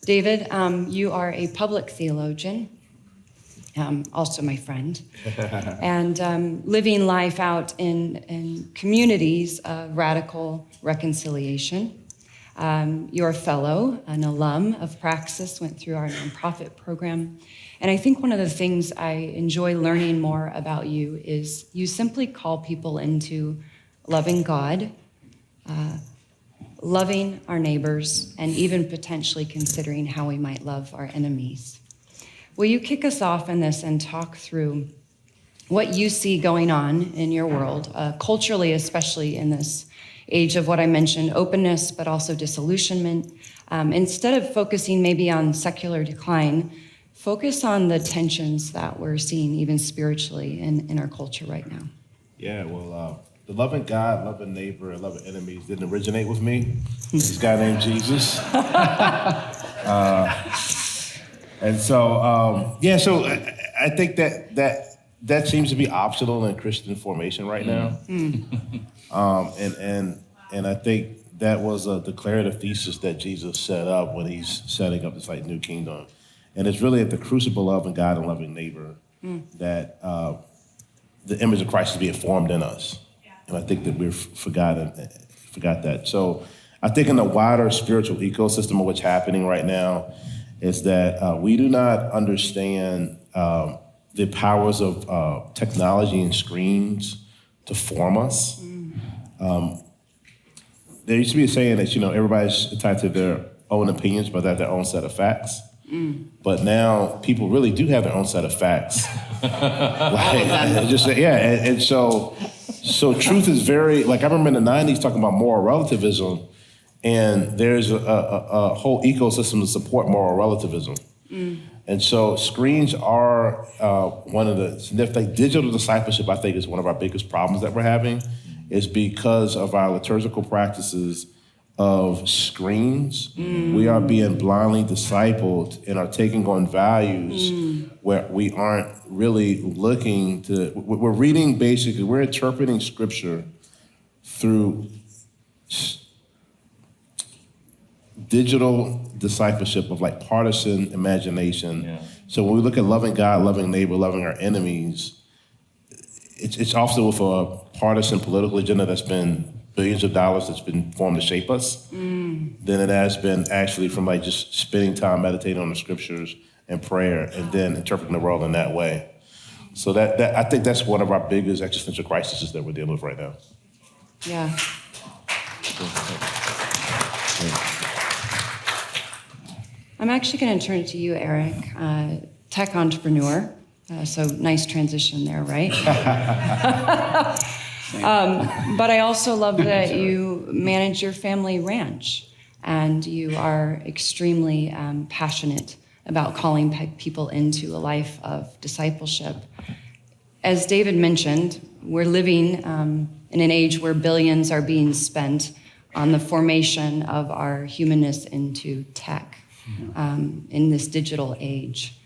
David, you are a public theologian, also my friend, and living life out in communities of radical reconciliation. You're a fellow, an alum of Praxis, went through our nonprofit program. And I think one of the things I enjoy learning more about you is you simply call people into loving God, loving our neighbors, and even potentially considering how we might love our enemies. Will you kick us off in this and talk through what you see going on in your world, culturally, especially in this age of what I mentioned, openness, but also disillusionment? Instead of focusing maybe on secular decline, focus on the tensions that we're seeing even spiritually in our culture right now. Yeah, well, the loving God, loving neighbor, and loving enemies didn't originate with me. This guy named Jesus. And so, so I think that seems to be optional in Christian formation right now. And I think that was a declarative thesis that Jesus set up when he's setting up this like new kingdom. And it's really at the crucible of loving God and loving neighbor that the image of Christ is being formed in us. And I think that we've forgot that. So I think in the wider spiritual ecosystem of what's happening right now is that we do not understand the powers of technology and screens to form us. There used to be a saying that, everybody's entitled to their own opinions, but they're their own set of facts. But now people really do have their own set of facts. So truth is very, I remember in the 90s talking about moral relativism, and there's a whole ecosystem to support moral relativism. And so screens are one of the digital discipleship, I think, is one of our biggest problems that we're having, is because of our liturgical practices of screens. We are being blindly discipled and are taking on values where we aren't really looking to, we're reading basically, we're interpreting scripture through digital discipleship of partisan imagination. Yeah. So when we look at loving God, loving neighbor, loving our enemies, it's often with a partisan political agenda that's been billions of dollars that's been formed to shape us, than it has been actually from just spending time meditating on the scriptures and prayer and then interpreting the world in that way. So that I think that's one of our biggest existential crises that we're dealing with right now. Yeah. I'm actually going to turn it to you, Eric, tech entrepreneur. So nice transition there, right? But I also love that you manage your family ranch, and you are extremely passionate about calling people into a life of discipleship. As David mentioned, we're living in an age where billions are being spent on the formation of our humanness into tech in this digital age.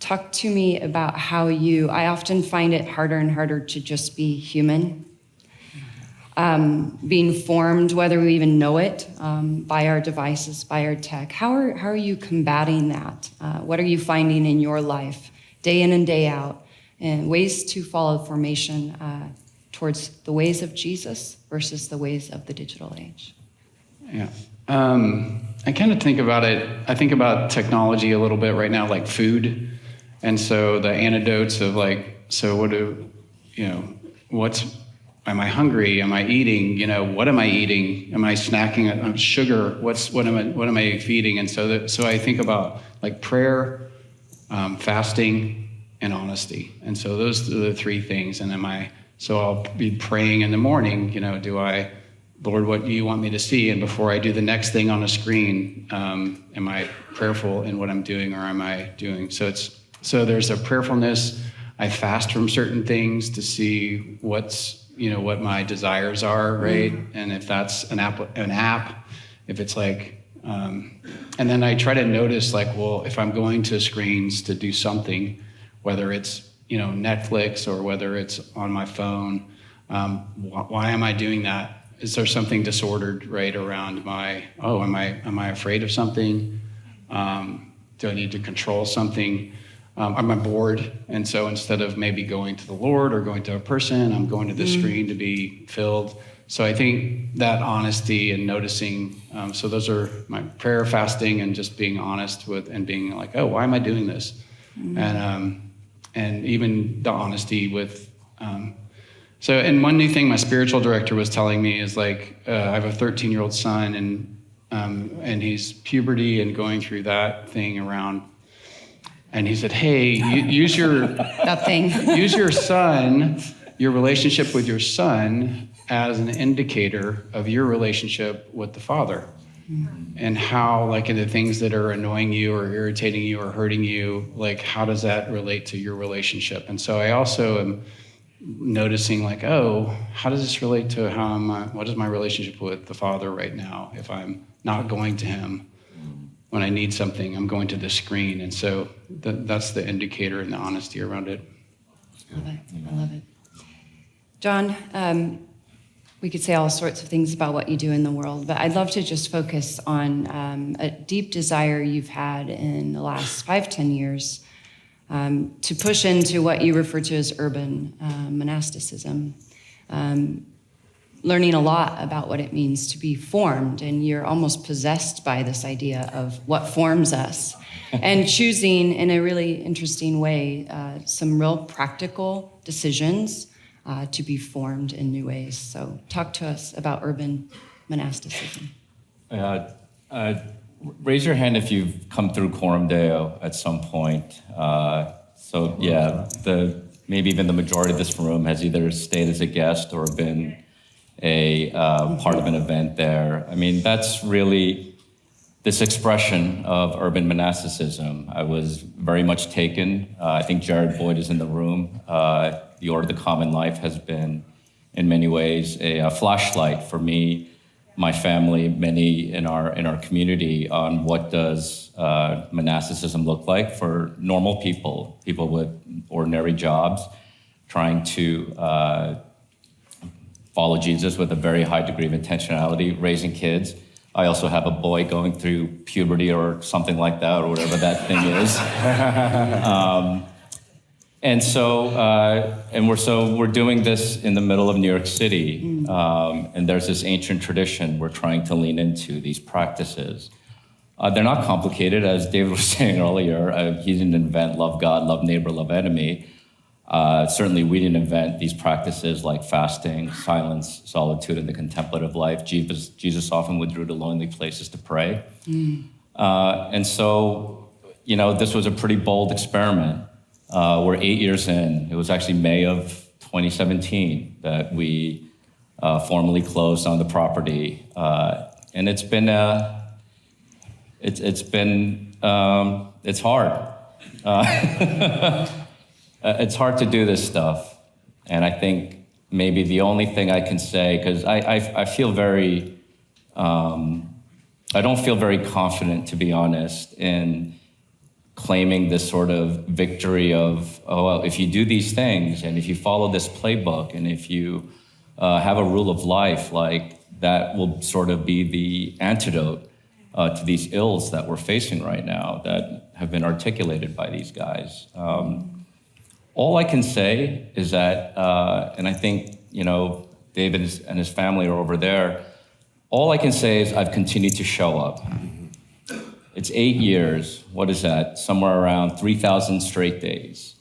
Talk to me about how I often find it harder and harder to just be human, being formed, whether we even know it, by our devices, by our tech. How are you combating that? What are you finding in your life, day in and day out, and ways to follow formation towards the ways of Jesus versus the ways of the digital age? Yeah. I kind of think about it, I think about technology a little bit right now, like food. And so the antidotes of am I hungry? Am I eating? What am I eating? Am I snacking on sugar? What am I feeding? And so I think about prayer, fasting, and honesty. And so those are the three things. And so I'll be praying in the morning, Lord, what do you want me to see? And before I do the next thing on a screen, am I prayerful in what I'm doing, or am I doing? So there's a prayerfulness. I fast from certain things to see what my desires are, right? And if that's an app, if it's and then I try to notice if I'm going to screens to do something, whether it's, Netflix or whether it's on my phone, why am I doing that? Is there something disordered, right, around am I afraid of something? Do I need to control something? Am I bored? And so instead of maybe going to the Lord or going to a person, I'm going to the screen to be filled. So I think that honesty and noticing, so those are my prayer, fasting, and just being honest with, and being like, oh, why am I doing this? And even the honesty with, so, and one new thing my spiritual director was telling me is like, I have a 13-year-old son, and he's puberty and going through that thing around. And he said, hey, use your That thing. use your son, your relationship with your son, as an indicator of your relationship with the Father. And how, like, in the things that are annoying you or irritating you or hurting you, like, how does that relate to your relationship? And so I also am noticing, like, oh, how does this relate to what is my relationship with the Father right now? If I'm not going to him when I need something, I'm going to the screen. And so that's the indicator and the honesty around it. I love it. John, we could say all sorts of things about what you do in the world, but I'd love to just focus on a deep desire you've had in the last 5-10 years to push into what you refer to as urban monasticism, learning a lot about what it means to be formed, and you're almost possessed by this idea of what forms us, and choosing in a really interesting way some real practical decisions to be formed in new ways. So talk to us about urban monasticism. Raise your hand if you've come through Coram Deo at some point. So yeah, maybe even the majority of this room has either stayed as a guest or been a part of an event there. I mean, that's really this expression of urban monasticism. I was very much taken. I think Jared Boyd is in the room. The Order of the Common Life has been, in many ways, a flashlight for me, my family, many in our community, on what does monasticism look like for normal people with ordinary jobs, trying to follow Jesus with a very high degree of intentionality, raising kids. I also have a boy going through puberty or something like that, or whatever that thing is. And so we're doing this in the middle of New York City, and there's this ancient tradition we're trying to lean into, these practices. They're not complicated, as David was saying earlier. He didn't invent love God, love neighbor, love enemy. Certainly we didn't invent these practices like fasting, silence, solitude, and the contemplative life. Jesus often withdrew to lonely places to pray. And so, this was a pretty bold experiment. We're 8 years in. It was actually May of 2017 that we formally closed on the property. And it's hard. It's hard to do this stuff. And I think maybe the only thing I can say, because I feel very, I don't feel very confident, to be honest, in claiming this sort of victory of, oh, well, if you do these things and if you follow this playbook and if you have a rule of life, like that will sort of be the antidote to these ills that we're facing right now that have been articulated by these guys. All I can say is that, and I think, David and his family are over there, all I can say is I've continued to show up. It's 8 years. What is that? Somewhere around 3,000 straight days.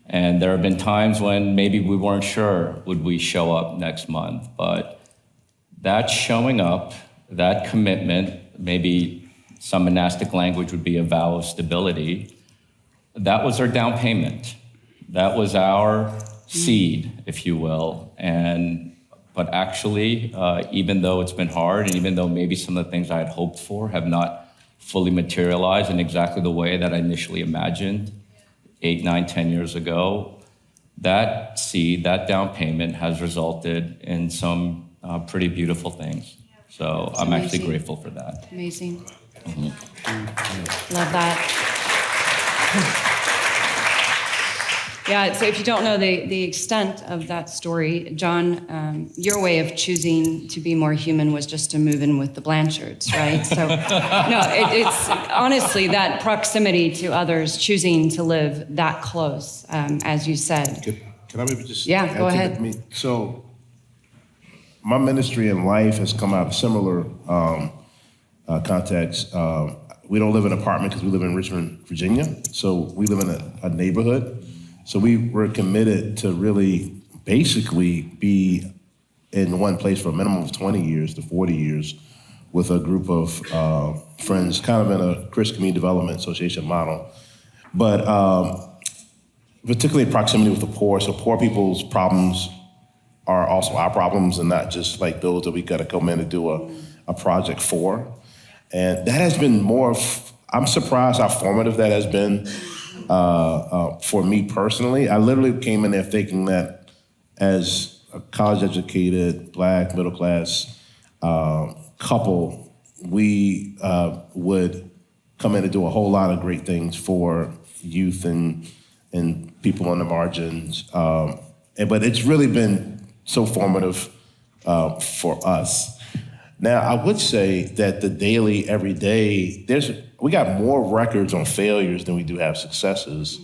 And there have been times when maybe we weren't sure would we show up next month. But that showing up, that commitment, maybe some monastic language would be a vow of stability, that was our down payment. That was our seed, if you will. But actually, even though it's been hard, and even though maybe some of the things I had hoped for have not fully materialized in exactly the way that I initially imagined 8, 9, 10 years ago, that seed, that down payment has resulted in some pretty beautiful things. So That's I'm amazing. actually grateful for that. Amazing. Love that. Yeah, so if you don't know the extent of that story, John, your way of choosing to be more human was just to move in with the Blanchards, right? So, no, it's honestly that proximity to others, choosing to live that close, as you said. Can I maybe just Yeah, add go to ahead. that? So my ministry in life has come out of similar context. We don't live in an apartment because we live in Richmond, Virginia. So we live in a neighborhood. So we were committed to really basically be in one place for a minimum of 20 years to 40 years with a group of friends, kind of in a Christian Community Development Association model. But particularly proximity with the poor. So poor people's problems are also our problems and not just like those that we got to come in and do a project for. And that has been I'm surprised how formative that has been for me personally. I literally came in there thinking that as a college-educated, Black, middle-class couple, we would come in and do a whole lot of great things for youth and people on the margins. But it's really been so formative for us. Now, I would say that the daily, every day, we got more records on failures than we do have successes.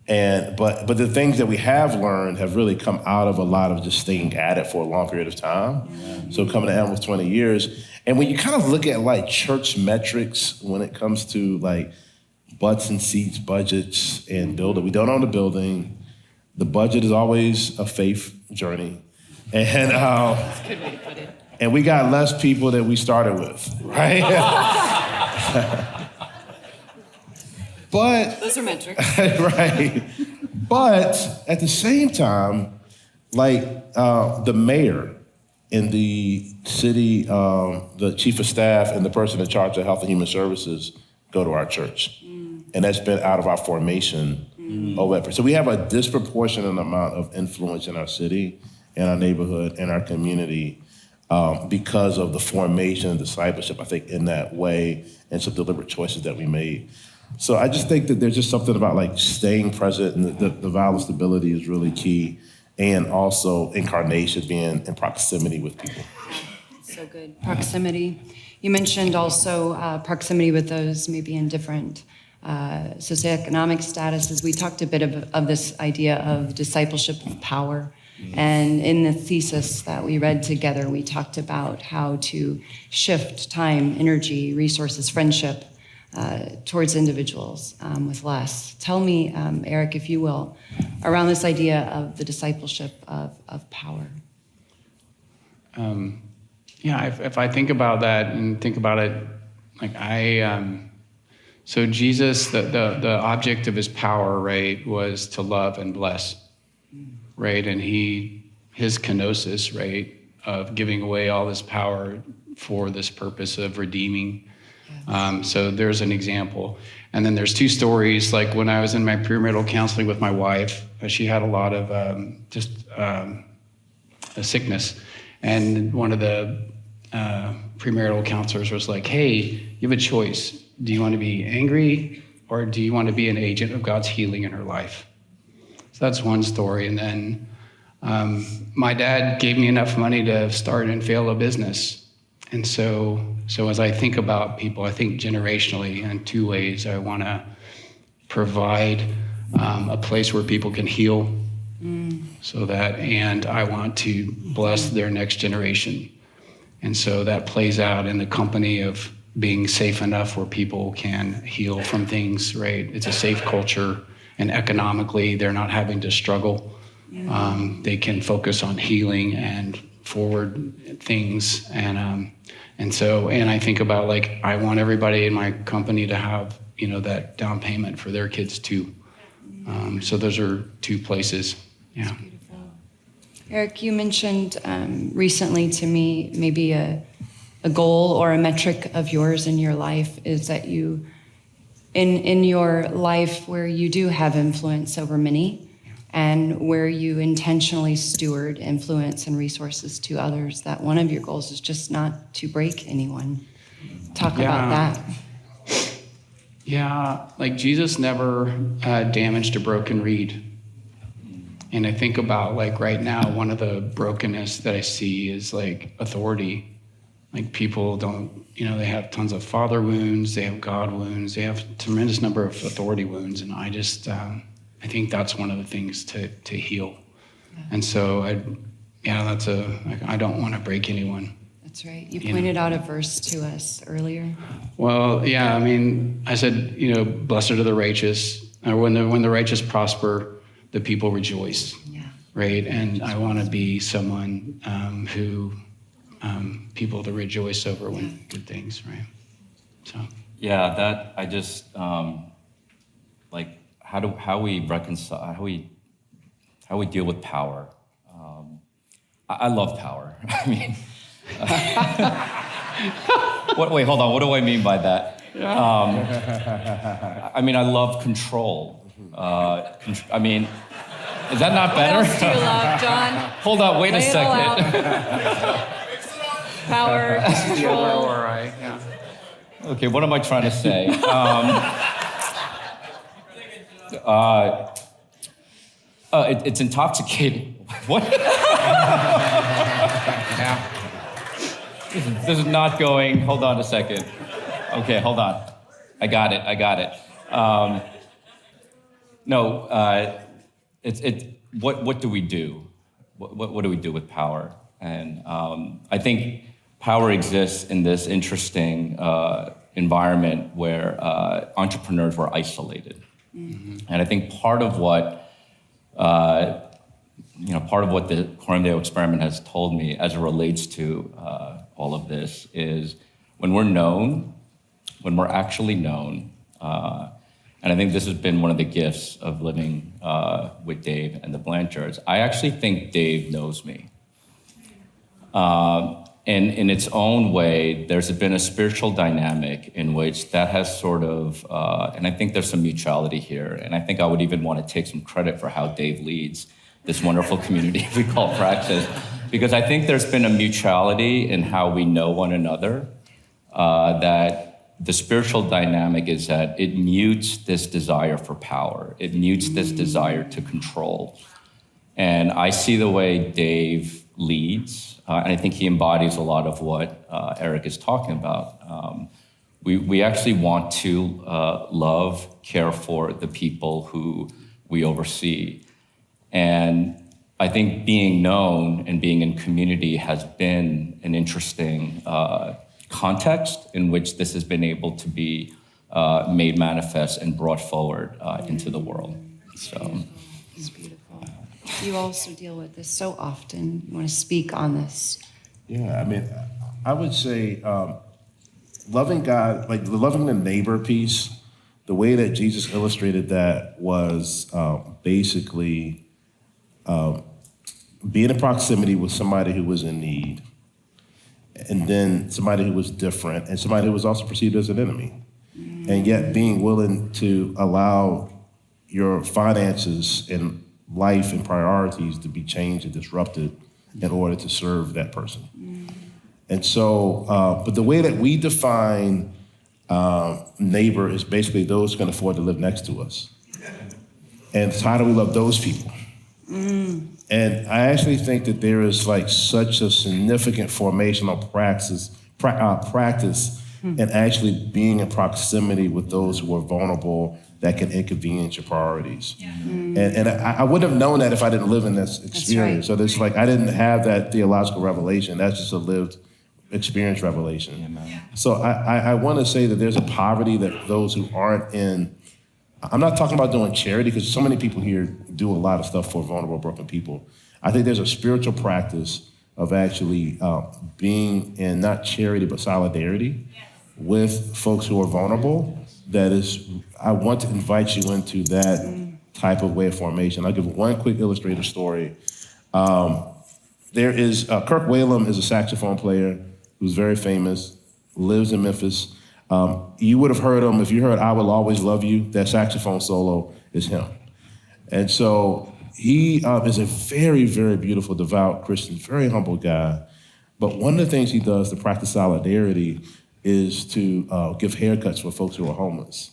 But the things that we have learned have really come out of a lot of just staying at it for a long period of time. Yeah. So coming to almost 20 years. And when you kind of look at like church metrics when it comes to like butts and seats, budgets, and building, we don't own the building. The budget is always a faith journey. And That's a good way to put it. And we got less people than we started with, right? But Those are metrics. right. But at the same time, like the mayor and the city, the chief of staff and the person in charge of health and human services go to our church. And that's been out of our formation over. So we have a disproportionate amount of influence in our city, in our neighborhood, in our community, because of the formation and discipleship, I think, in that way, and some deliberate choices that we made. So I just think that there's just something about like staying present, and the value of stability is really key, and also incarnation, being in proximity with people. So good. Proximity. You mentioned also proximity with those maybe in different socioeconomic statuses. We talked a bit of this idea of discipleship of power. And in the thesis that we read together, we talked about how to shift time, energy, resources, friendship towards individuals with less. Tell me, Eric, if you will, around this idea of the discipleship of power. If I think about that and think about it, like so Jesus, the object of his power, right, was to love and bless. Right, and his kenosis, right, of giving away all this power for this purpose of redeeming. So there's an example. And then there's two stories, like when I was in my premarital counseling with my wife, she had a lot of a sickness. And one of the premarital counselors was like, hey, you have a choice. Do you want to be angry or do you want to be an agent of God's healing in her life? So that's one story. And then my dad gave me enough money to start and fail a business. And so as I think about people, I think generationally in two ways. I want to provide a place where people can heal, and I want to bless their next generation. And so that plays out in the company of being safe enough where people can heal from things, right? It's a safe culture. And economically, they're not having to struggle. They can focus on healing and forward things. And I think about, like, I want everybody in my company to have, that down payment for their kids too. So those are two places. Yeah. That's beautiful. Eric, you mentioned recently to me maybe a goal or a metric of yours in your life is that you, in your life where you do have influence over many and where you intentionally steward influence and resources to others, that one of your goals is just not to break anyone. Talk about that. Yeah, like Jesus never damaged a broken reed, And I think about like right now, one of the brokenness that I see is like authority. Like people don't, they have tons of father wounds, they have God wounds, they have a tremendous number of authority wounds. And I just, I think that's one of the things to heal. Yeah. And so I don't want to break anyone. That's right. You pointed out a verse to us earlier. Well, yeah, I said, blessed are the righteous. When the righteous prosper, the people rejoice. Yeah. Right? And I want to be someone who people to rejoice over when good things, right? So. Yeah, that I just like how we reconcile, how we deal with power. I love power. Wait, hold on. What do I mean by that? I love control. Is that not better? What else do you love, John? Hold on. Wait a second. Power, control. Right? Yeah. Okay, what am I trying to say? It's intoxicating. What? Yeah. This is not going. Hold on a second. Okay, hold on. I got it. What do we do? What do we do with power? And I think power exists in this interesting environment where entrepreneurs were isolated. Mm-hmm. And I think part of what the Cornell experiment has told me as it relates to all of this is when we're actually known, and I think this has been one of the gifts of living with Dave and the Blanchards. I actually think Dave knows me. And in its own way, there's been a spiritual dynamic in which that has sort of, and I think there's some mutuality here, and I think I would even want to take some credit for how Dave leads this wonderful community we call Praxis, because I think there's been a mutuality in how we know one another, that the spiritual dynamic is that it mutes this desire for power. It mutes this desire to control. And I see the way Dave leads, and I think he embodies a lot of what Eric is talking about. We actually want to love, care for the people who we oversee. And I think being known and being in community has been an interesting context in which this has been able to be made manifest and brought forward into the world. So, it's beautiful. You also deal with this so often. You want to speak on this? Yeah, I would say loving God, like the loving the neighbor piece, the way that Jesus illustrated that was basically being in proximity with somebody who was in need, and then somebody who was different, and somebody who was also perceived as an enemy. And yet being willing to allow your finances and life and priorities to be changed and disrupted in order to serve that person. And so, but the way that we define neighbor is basically those who can afford to live next to us. And so how do we love those people? And I actually think that there is like such a significant formational practice in actually being in proximity with those who are vulnerable that can inconvenience your priorities. Yeah. And I wouldn't have known that if I didn't live in this experience. Right. So it's like I didn't have that theological revelation. That's just a lived experience revelation. Yeah. So I want to say that there's a poverty that those who aren't in, I'm not talking about doing charity because so many people here do a lot of stuff for vulnerable, broken people. I think there's a spiritual practice of actually being in not charity but solidarity with folks who are vulnerable. That is, I want to invite you into that type of way of formation. I'll give one quick illustrative story. There is, Kirk Whalum is a saxophone player who's very famous, lives in Memphis. You would have heard him, if you heard I Will Always Love You, that saxophone solo is him. And so he is a very, very beautiful, devout Christian, very humble guy. But one of the things he does to practice solidarity is to give haircuts for folks who are homeless.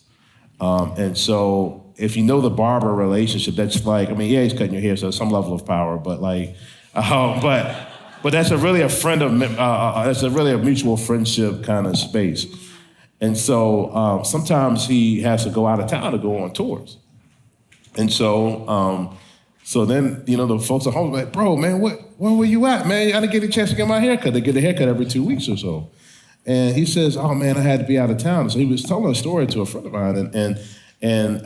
And so if you know the barber relationship, that's like, I mean, yeah, he's cutting your hair, so there's some level of power, but like, but that's really that's really a mutual friendship kind of space. And so sometimes he has to go out of town to go on tours. And so, so then, the folks at home are like, bro, man, where were you at, man? I didn't get a chance to get my haircut. They get a haircut every 2 weeks or so. And he says, oh, man, I had to be out of town. So he was telling a story to a friend of mine. And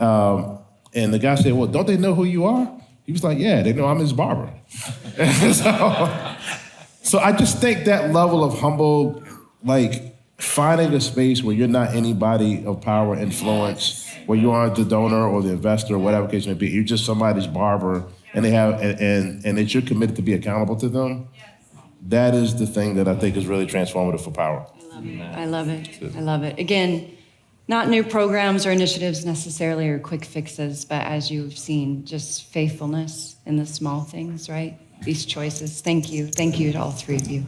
the guy said, well, don't they know who you are? He was like, yeah, they know I'm his barber. So I just think that level of humble, like finding a space where you're not anybody of power, influence, where you aren't the donor or the investor or whatever case may be. You're just somebody's barber, and that you're committed to be accountable to them. That is the thing that I think is really transformative for power. I love it. I love it. Again, not new programs or initiatives necessarily or quick fixes, but as you've seen, just faithfulness in the small things, right? These choices. Thank you. Thank you to all three of you.